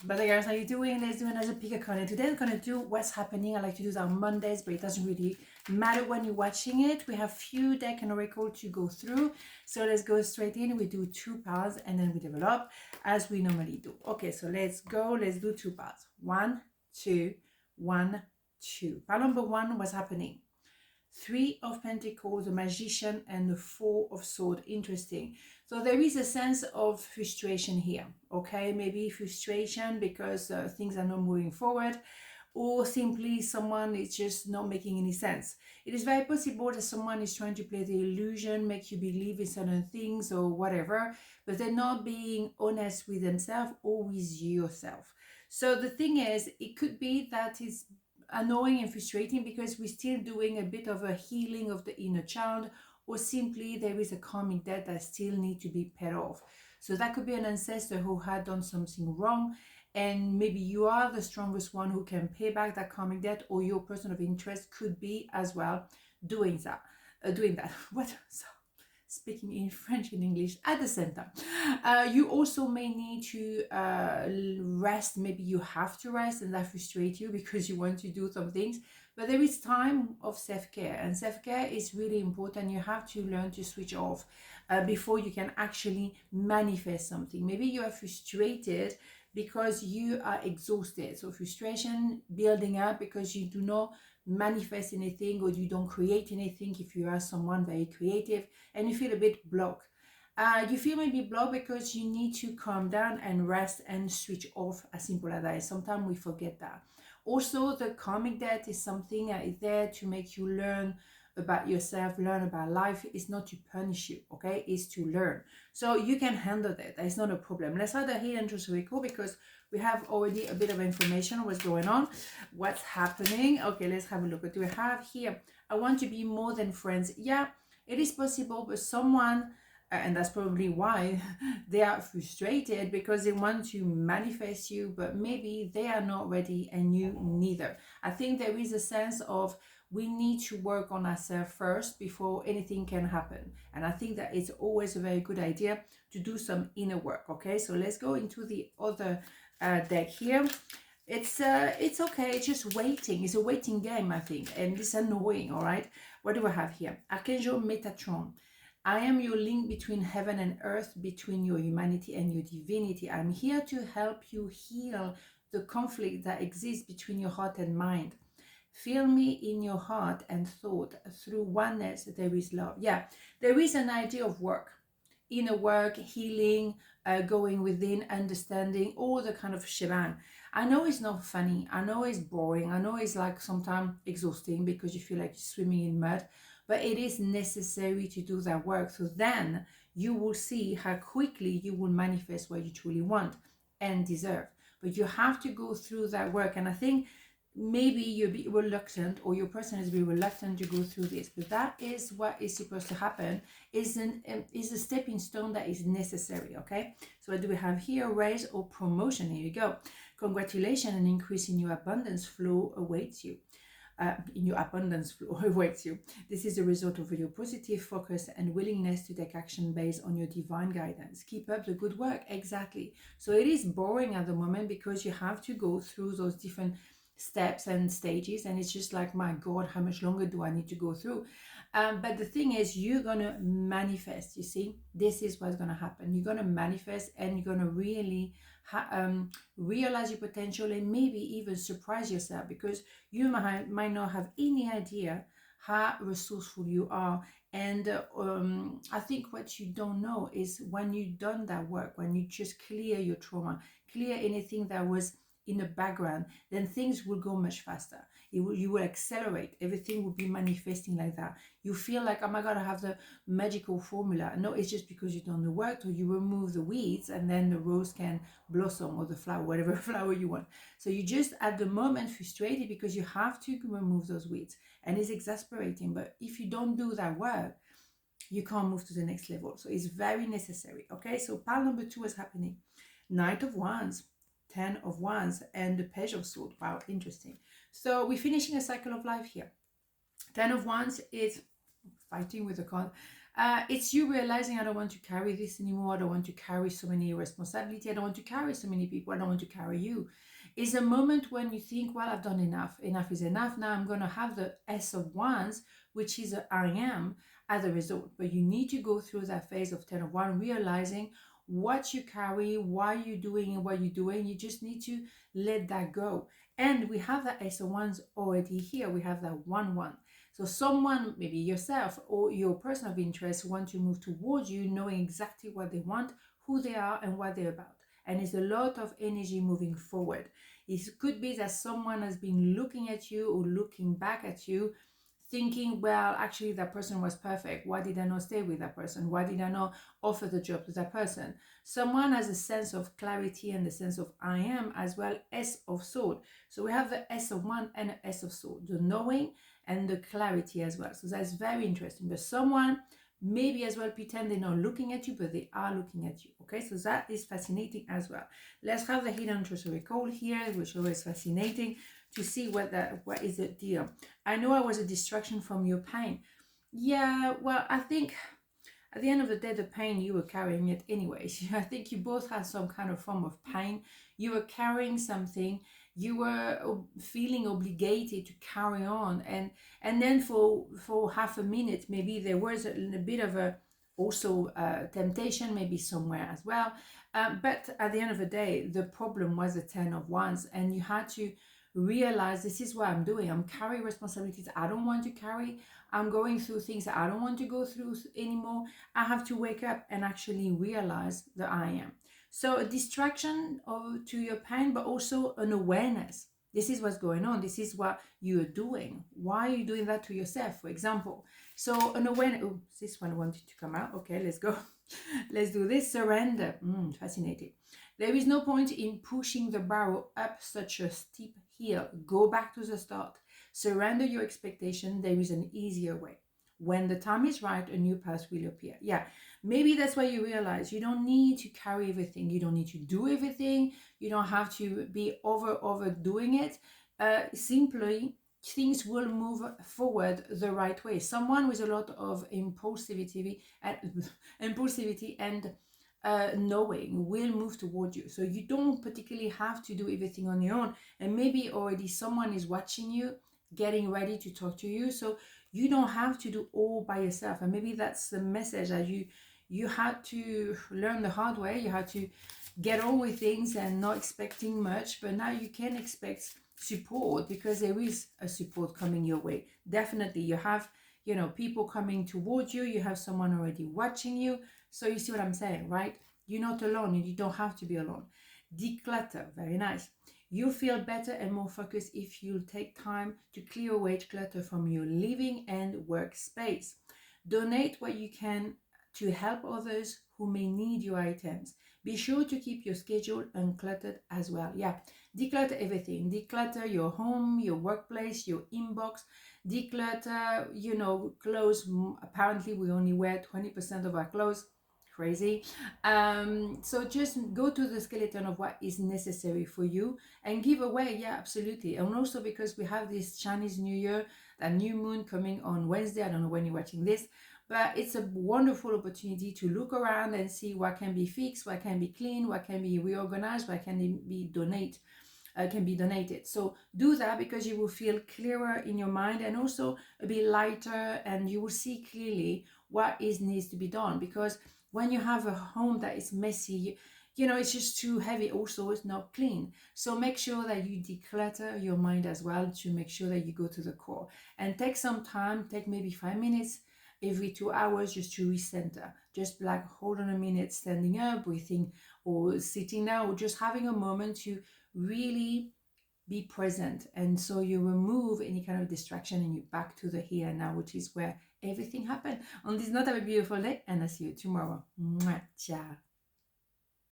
But guys, how you doing? Let's do another pick a card. And today I'm gonna do what's happening. I like to do that on Mondays, but it doesn't really matter when you're watching it. We have few deck and oracle to go through. So let's go straight in. We do 2 piles and then we develop as we normally do. Okay, so let's go. Let's do 2 piles. 1, 2, 1, 2. Pile number 1, what's happening? 3 of Pentacles, the Magician, and the 4 of Swords. Interesting. So there is a sense of frustration here, okay? Maybe frustration because things are not moving forward, or simply someone is just not making any sense. It is very possible that someone is trying to play the illusion, make you believe in certain things or whatever, but they're not being honest with themselves or with yourself. So the thing is, it could be that it's annoying and frustrating because we're still doing a bit of a healing of the inner child, or simply there is a karmic debt that still need to be paid off. So that could be an ancestor who had done something wrong, and maybe you are the strongest one who can pay back that karmic debt, or your person of interest could be as well doing that. What? So, speaking in French and English at the same time. You also may need to rest. Maybe you have to rest and that frustrates you because you want to do some things. But there is time of self-care, and self-care is really important. You have to learn to switch off before you can actually manifest something. Maybe you are frustrated because you are exhausted. So frustration building up because you do not manifest anything, or you don't create anything if you are someone very creative, and you feel a bit blocked. You feel maybe blocked because you need to calm down and rest and switch off, as simple as that. Sometimes we forget that. Also, the karmic debt is something that is there to make you learn about yourself, learn about life. It's not to punish you, okay? It's to learn. So you can handle that. That's not a problem. Let's have the hidden truth recall because we have already a bit of information on what's going on, what's happening. Okay, let's have a look. What do we have here? I want to be more than friends. Yeah, it is possible, but someone, and that's probably why they are frustrated, because they want to manifest you, but maybe they are not ready and you neither. I think there is a sense of we need to work on ourselves first before anything can happen. And I think that it's always a very good idea to do some inner work. Okay, so let's go into the other deck here. It's okay, it's just waiting. It's a waiting game, I think, and it's annoying. All right, what do I have here? Archangel Metatron. I am your link between heaven and earth, between your humanity and your divinity. I'm here to help you heal the conflict that exists between your heart and mind. Feel me in your heart and thought. Through oneness, there is love. Yeah, there is an idea of work, inner work, healing, going within, understanding, all the kind of shebang. I know it's not funny. I know it's boring. I know it's like sometimes exhausting because you feel like you're swimming in mud, but it is necessary to do that work. So then you will see how quickly you will manifest what you truly want and deserve. But you have to go through that work. And I think maybe you're a bit reluctant, or your person is a bit reluctant to go through this, but that is what is supposed to happen. Is a stepping stone that is necessary. Okay, so what do we have here? Raise or promotion. Here you go. Congratulations, an increase in your abundance flow awaits you. In your abundance flow awaits you. This is a result of your positive focus and willingness to take action based on your divine guidance. Keep up the good work. Exactly. So it is boring at the moment because you have to go through those different steps and stages, and it's just like, my God, how much longer do I need to go through? But the thing is, you're gonna manifest. You see, this is what's gonna happen. You're gonna manifest, and you're gonna really realize your potential, and maybe even surprise yourself, because you might not have any idea how resourceful you are. And I think what you don't know is when you've done that work, when you just clear your trauma, clear anything that was in the background, then things will go much faster. You will accelerate. Everything will be manifesting like that. You feel like, oh my God, I have the magical formula. No, it's just because you've done the work, or you remove the weeds, and then the rose can blossom, or the flower, whatever flower you want. So you just at the moment frustrated because you have to remove those weeds, and it's exasperating. But if you don't do that work, you can't move to the next level. So it's very necessary. Okay, so pile number 2 is happening. Knight of Wands, 10 of Wands, and the Page of Swords. Wow, interesting. So we're finishing a cycle of life here. 10 of Wands is fighting with the It's you realizing, I don't want to carry this anymore. I don't want to carry so many responsibility. I don't want to carry so many people. I don't want to carry you. It's a moment when you think, well, I've done enough. Enough is enough. Now I'm going to have the S of Wands, which is a I am as a result. But you need to go through that phase of 10 of Wands, realizing what you carry, why you're doing and what you're doing. You just need to let that go. And we have that S of Wands already here. We have that 1-1. So someone, maybe yourself or your person of interest, want to move towards you, knowing exactly what they want, who they are, and what they're about. And it's a lot of energy moving forward. It could be that someone has been looking at you or looking back at you, thinking, well, actually that person was perfect. Why did I not stay with that person? Why did I not offer the job to that person? Someone has a sense of clarity and the sense of I am as well, S of sword. So we have the S of one and the S of sword, the knowing and the clarity as well. So that's very interesting. But someone maybe as well pretend they're not looking at you, but they are looking at you. Okay, so that is fascinating as well. Let's have the hidden treasury call here, which is always fascinating to see what is the deal. I know I was a distraction from your pain. Yeah, well, I think at the end of the day, the pain, you were carrying it anyways. I think you both had some kind of form of pain. You were carrying something. You were feeling obligated to carry on, and then for half a minute, maybe there was a bit of a also temptation, maybe somewhere as well. But at the end of the day, the problem was the 10 of Wands, and you had to realize, this is what I'm doing. I'm carrying responsibilities I don't want to carry. I'm going through things that I don't want to go through anymore. I have to wake up and actually realize that I am. So a distraction to your pain, but also an awareness. This is what's going on. This is what you're doing. Why are you doing that to yourself, for example? So an awareness. Oh, this one wanted to come out. Okay, let's go. Let's do this. Surrender. Fascinating. There is no point in pushing the barrel up such a steep hill. Go back to the start. Surrender your expectation. There is an easier way. When the time is right, a new path will appear. Yeah, maybe that's why you realize you don't need to carry everything. You don't need to do everything. You don't have to be overdoing it. Simply, things will move forward the right way. Someone with a lot of impulsivity and knowing will move towards you. So you don't particularly have to do everything on your own. And maybe already someone is watching you, getting ready to talk to you. So you don't have to do all by yourself. And maybe that's the message that you had to learn the hard way. You had to get on with things and not expecting much. But now you can expect support, because there is a support coming your way. Definitely, you have, people coming towards you. You have someone already watching you. So you see what I'm saying, right? You're not alone, and you don't have to be alone. Declutter, very nice. You feel better and more focused if you take time to clear away clutter from your living and workspace. Donate what you can to help others who may need your items. Be sure to keep your schedule uncluttered as well. Yeah, declutter everything. Declutter your home, your workplace, your inbox. Declutter, clothes. Apparently, we only wear 20% of our clothes. Crazy. So just go to the skeleton of what is necessary for you and give away. Yeah, absolutely. And also because we have this Chinese New Year, a new moon coming on Wednesday. I don't know when you're watching this, but it's a wonderful opportunity to look around and see what can be fixed, what can be clean, what can be reorganized, what can be donated. So do that, because you will feel clearer in your mind and also a bit lighter, and you will see clearly what needs to be done. Because when you have a home that is messy, it's just too heavy. Also, it's not clean. So make sure that you declutter your mind as well, to make sure that you go to the core. And take some time, take maybe 5 minutes every 2 hours, just to recenter. Just like hold on a minute, standing up, breathing, or sitting down, or just having a moment to really be present. And so you remove any kind of distraction, and you're back to the here and now, which is where everything happened. On this note, have a beautiful day, and I'll see you tomorrow. Mwah. Ciao.